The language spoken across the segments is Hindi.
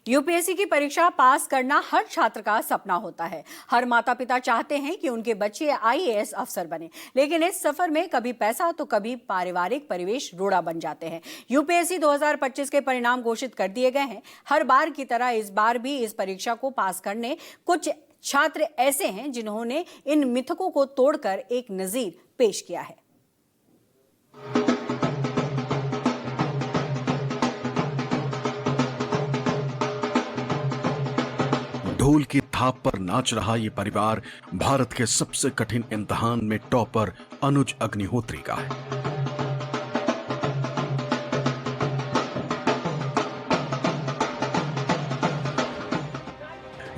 यूपीएससी की परीक्षा पास करना हर छात्र का सपना होता है। हर माता पिता चाहते हैं कि उनके बच्चे आईएएस अफसर बने, लेकिन इस सफर में कभी पैसा तो कभी पारिवारिक परिवेश रोड़ा बन जाते हैं। यूपीएससी 2025 के परिणाम घोषित कर दिए गए हैं। हर बार की तरह इस बार भी इस परीक्षा को पास करने कुछ छात्र ऐसे हैं जिन्होंने इन मिथकों को तोड़कर एक नजीर पेश किया है। ढोल की थाप पर नाच रहा ये परिवार भारत के सबसे कठिन इम्तिहान में टॉपर अनुज अग्निहोत्री का है।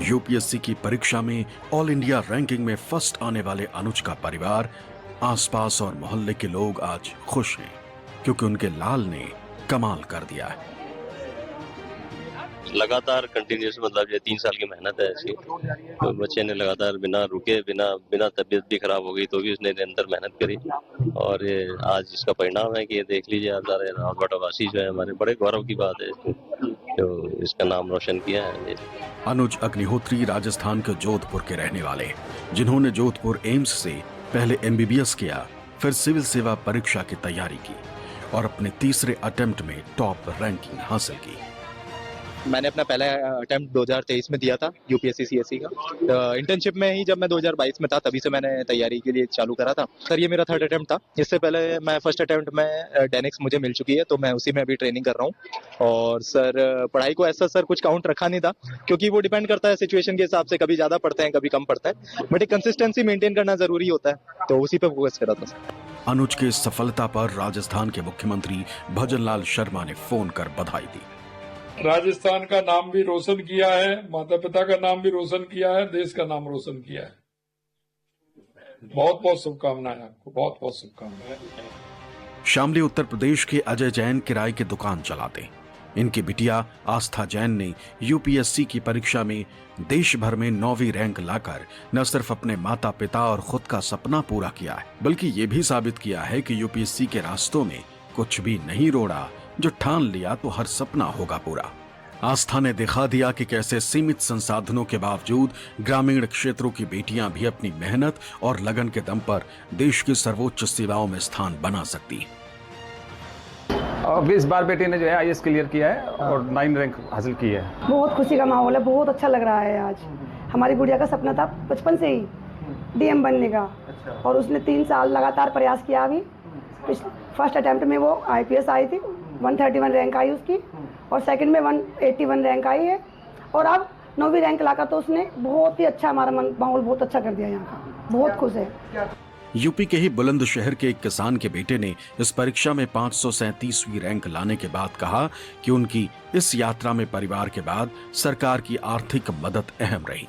यूपीएससी की परीक्षा में ऑल इंडिया रैंकिंग में फर्स्ट आने वाले अनुज का परिवार, आसपास और मोहल्ले के लोग आज खुश हैं क्योंकि उनके लाल ने कमाल कर दिया है। लगातार कंटिन्यूस मतलब ये 3 साल की मेहनत है ऐसी, तो बच्चे ने लगातार बिना रुके बिना तबीयत भी खराब हो गई तो भी उसने निरंतर मेहनत करी और ये आज इसका परिणाम है कि ये देख लीजिए आप सारे रावतवासी जो है हमारे, बड़े गौरव की बात है जो इसका नाम रोशन किया है। अनुज अग्निहोत्री राजस्थान के जोधपुर के रहने वाले हैं, जिन्होंने जोधपुर एम्स से पहले एमबीबीएस किया, फिर सिविल सेवा परीक्षा की तैयारी की और अपने तीसरे अटेम्प्ट में टॉप रैंकिंग हासिल की। मैंने अपना पहला अटेम्प्ट 2023 में दिया था यूपीएससी सीएससी का। इंटर्नशिप में ही जब मैं 2022 में था तभी से मैंने तैयारी के लिए चालू करा था। सर ये मेरा थर्ड अटेम्प्ट था। इससे पहले मैं फर्स्ट अटेम्प्ट में डेनिक्स मुझे मिल चुकी है, तो मैं उसी में अभी ट्रेनिंग कर रहा हूँ। और सर पढ़ाई को ऐसा सर कुछ काउंट रखा नहीं था, क्योंकि वो डिपेंड करता है सिचुएशन के हिसाब से, कभी ज्यादा पढ़ते हैं कभी कम पढ़ता है, बट एक कंसिस्टेंसी मेंटेन करना जरूरी होता है, तो उसी पे फोकस करा था। अनुज के सफलता पर राजस्थान के मुख्यमंत्री भजनलाल शर्मा ने फोन कर बधाई दी। राजस्थान का नाम भी रोशन किया है, माता पिता का नाम भी रोशन किया है, देश का नाम रोशन किया है। बहुत बहुत शुभकामनाएं आपको, बहुत बहुत शुभकामनाएं। शामली उत्तर प्रदेश के अजय जैन किराए की दुकान चलाते हैं। इनकी बिटिया आस्था जैन ने यूपीएससी की परीक्षा में देश भर में 9वीं रैंक लाकर न सिर्फ अपने माता पिता और खुद का सपना पूरा किया है, बल्कि ये भी साबित किया है कि यूपीएससी के रास्तों में कुछ भी नहीं रोड़ा, जो ठान लिया तो हर सपना होगा पूरा। आस्था ने दिखा दिया कि कैसे सीमित संसाधनों के बावजूद ग्रामीण क्षेत्रों की बेटियां भी अपनी मेहनत और लगन के दम पर देश की सर्वोच्च सेवाओं में स्थान बना सकती हैं। अब इस बार बेटी ने जो है आईएएस क्लियर किया है और 9 रैंक हासिल की है। बहुत खुशी का माहौल है, बहुत अच्छा लग रहा है। आज हमारी गुड़िया का सपना था बचपन से ही डीएम बनने का, और उसने 3 साल लगातार प्रयास किया। अभी फर्स्ट अटेम्प्ट में वो आईपीएस आई थी, 131 रैंक आई उसकी, और सेकंड में 181 रैंक आई है, और अब 9वीं रैंक लाकर तो उसने बहुत ही अच्छा, हमारा माहौल बहुत अच्छा कर दिया यहाँ का, बहुत खुश है। यूपी के ही बुलंदशहर के एक किसान के बेटे ने इस परीक्षा में 537वीं रैंक लाने के बाद कहा कि उनकी इस यात्रा में परिवार के बाद सरकार की आर्थिक मदद अहम रही।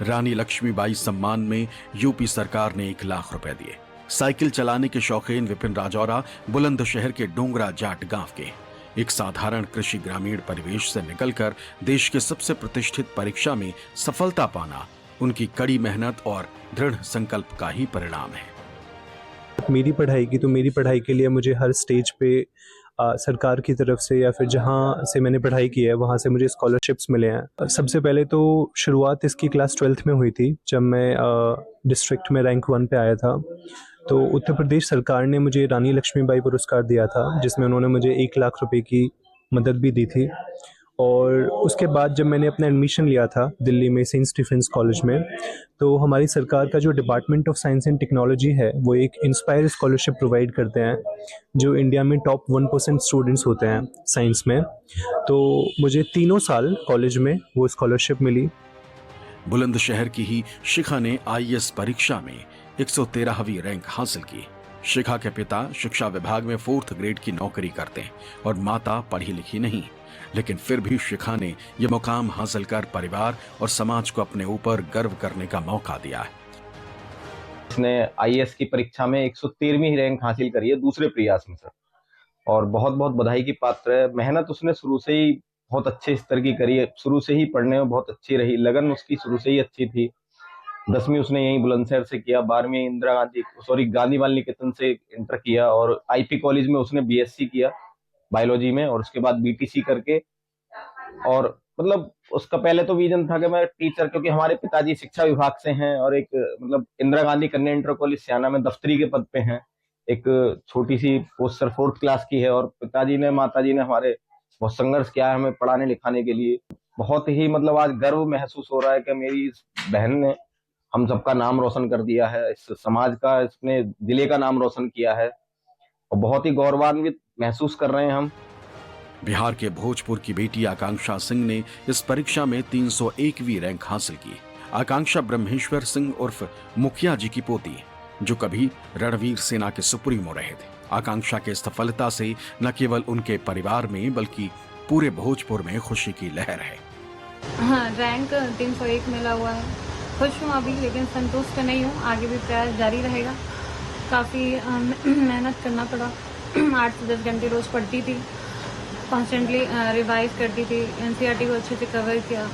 रानी लक्ष्मीबाई सम्मान में यूपी सरकार ने 1 लाख रुपए दिए। साइकिल चलाने के शौकीन विपिन राजौरा बुलंदशहर के डोंगरा जाट गांव के एक साधारण कृषि ग्रामीण परिवेश से निकलकर देश के सबसे प्रतिष्ठित परीक्षा में सफलता पाना उनकी कड़ी मेहनत और दृढ़ संकल्प का ही परिणाम है। मेरी पढ़ाई के लिए मुझे हर स्टेज पे सरकार की तरफ से या फिर जहाँ से मैंने पढ़ाई की है वहाँ से मुझे स्कॉलरशिप्स मिले हैं। सबसे पहले तो शुरुआत इसकी क्लास 12th में हुई थी, जब मैं डिस्ट्रिक्ट में रैंक 1 पे आया था। तो उत्तर प्रदेश सरकार ने मुझे रानी लक्ष्मीबाई पुरस्कार दिया था, जिसमें उन्होंने मुझे 1 लाख रुपए की मदद भी दी थी। और उसके बाद जब मैंने अपना एडमिशन लिया था दिल्ली में सेंट स्टीफेंस कॉलेज में, तो हमारी सरकार का जो department of science and technology है वो एक इंस्पायर स्कॉलरशिप प्रोवाइड करते हैं, जो इंडिया में टॉप 1% स्टूडेंट्स होते हैं साइंस में। तो मुझे 3 साल कॉलेज में वो स्कॉलरशिप मिली। बुलंदशहर की ही शिखा ने आईएएस परीक्षा में 113वीं रैंक हासिल की। शिखा के पिता शिक्षा विभाग में 4th ग्रेड की नौकरी करते हैं और माता पढ़ी लिखी नहीं, लेकिन फिर भी शिखा ने यह मुकाम हासिल कर परिवार और समाज को अपने ऊपर गर्व करने का मौका दिया है। इसने आईएएस की परीक्षा में 113वीं रैंक हासिल करी है दूसरे प्रयास में सर, और बहुत बहुत बधाई की पात्र है। मेहनत उसने शुरू से ही बहुत अच्छे स्तर की करी है, शुरू से ही पढ़ने में बहुत अच्छी रही, लगन उसकी शुरू से ही अच्छी थी। 10वीं उसने यहीं बुलंदशहर से किया, 12वीं गांधी बाल निकेतन से इंटर किया, और आईपी कॉलेज में उसने बीएससी किया बायोलॉजी में, और उसके बाद बीटीसी करके, और मतलब उसका पहले तो विजन था कि मैं टीचर, क्योंकि हमारे पिताजी शिक्षा विभाग से हैं और एक मतलब इंदिरा गांधी कन्या इंटर कॉलेज सियाना में दफ्तरी के पद पे हैं। एक छोटी सी पोस्ट सर 4th क्लास की है और पिताजी ने माताजी ने हमारे बहुत संघर्ष किया है हमें पढ़ाने लिखाने के लिए। बहुत ही मतलब आज गर्व महसूस हो रहा है कि मेरी इस बहन ने हम सबका नाम रोशन कर दिया है, इस समाज का, इसने जिले का नाम रोशन किया है और बहुत ही गौरवान्वित महसूस कर रहे हैं हम। बिहार के भोजपुर की बेटी आकांक्षा सिंह ने इस परीक्षा में 301वीं रैंक हासिल की। आकांक्षा ब्रह्मेश्वर सिंह उर्फ मुखिया जी की पोती, जो कभी रणवीर सेना के सुप्रीमो रहे थे। आकांक्षा के सफलता से न केवल उनके परिवार में बल्कि पूरे भोजपुर में खुशी की लहर है। हाँ, रैंक 301 मिला हुआ है। खुश हूँ अभी, लेकिन संतुष्ट नहीं हूँ। आगे भी प्रयास जारी रहेगा। काफ़ी मेहनत करना पड़ा। 8 से 10 घंटे रोज पढ़ती थी, कॉन्स्टेंटली रिवाइज करती थी, एनसीईआरटी को अच्छे से कवर किया।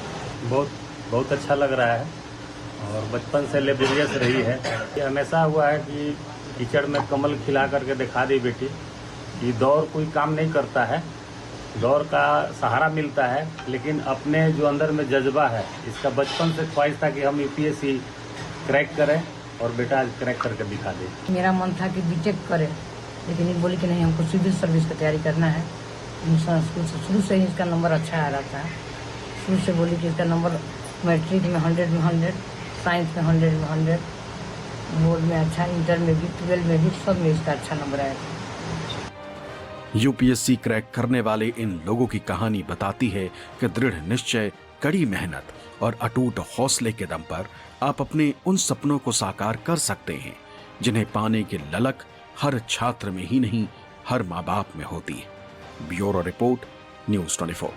बहुत अच्छा लग रहा है और बचपन से लेबोरियस रही है। ये हमेशा हुआ है कि कीचड़ में कमल खिला करके दिखा दी बेटी कि दौड़ कोई काम नहीं करता है, दौड़ का सहारा मिलता है, लेकिन अपने जो अंदर में जज्बा है, इसका बचपन से ख्वाहिश था कि हम यूपीएससी क्रैक करें और बेटा आज क्रैक करके दिखा दे। मेरा मन था कि बीटेक करे, लेकिन ये बोली कि नहीं, हमको सिविल सर्विस की तैयारी करना है। स्कूल से शुरू से ही इसका नंबर अच्छा आ रहा था। शुरू से बोली कि इसका नंबर मैट्रिक में 100 में 100, साइंस में 100 में 100, बोर्ड में अच्छा, इंटर में भी, 12 में भी, सब में इसका अच्छा नंबर आया था। यूपीएससी क्रैक करने वाले इन लोगों की कहानी बताती है कि दृढ़ निश्चय, कड़ी मेहनत और अटूट हौसले के दम पर आप अपने उन सपनों को साकार कर सकते हैं जिन्हें पाने की ललक हर छात्र में ही नहीं, हर माँ बाप में होती है। Bureau report, news 24।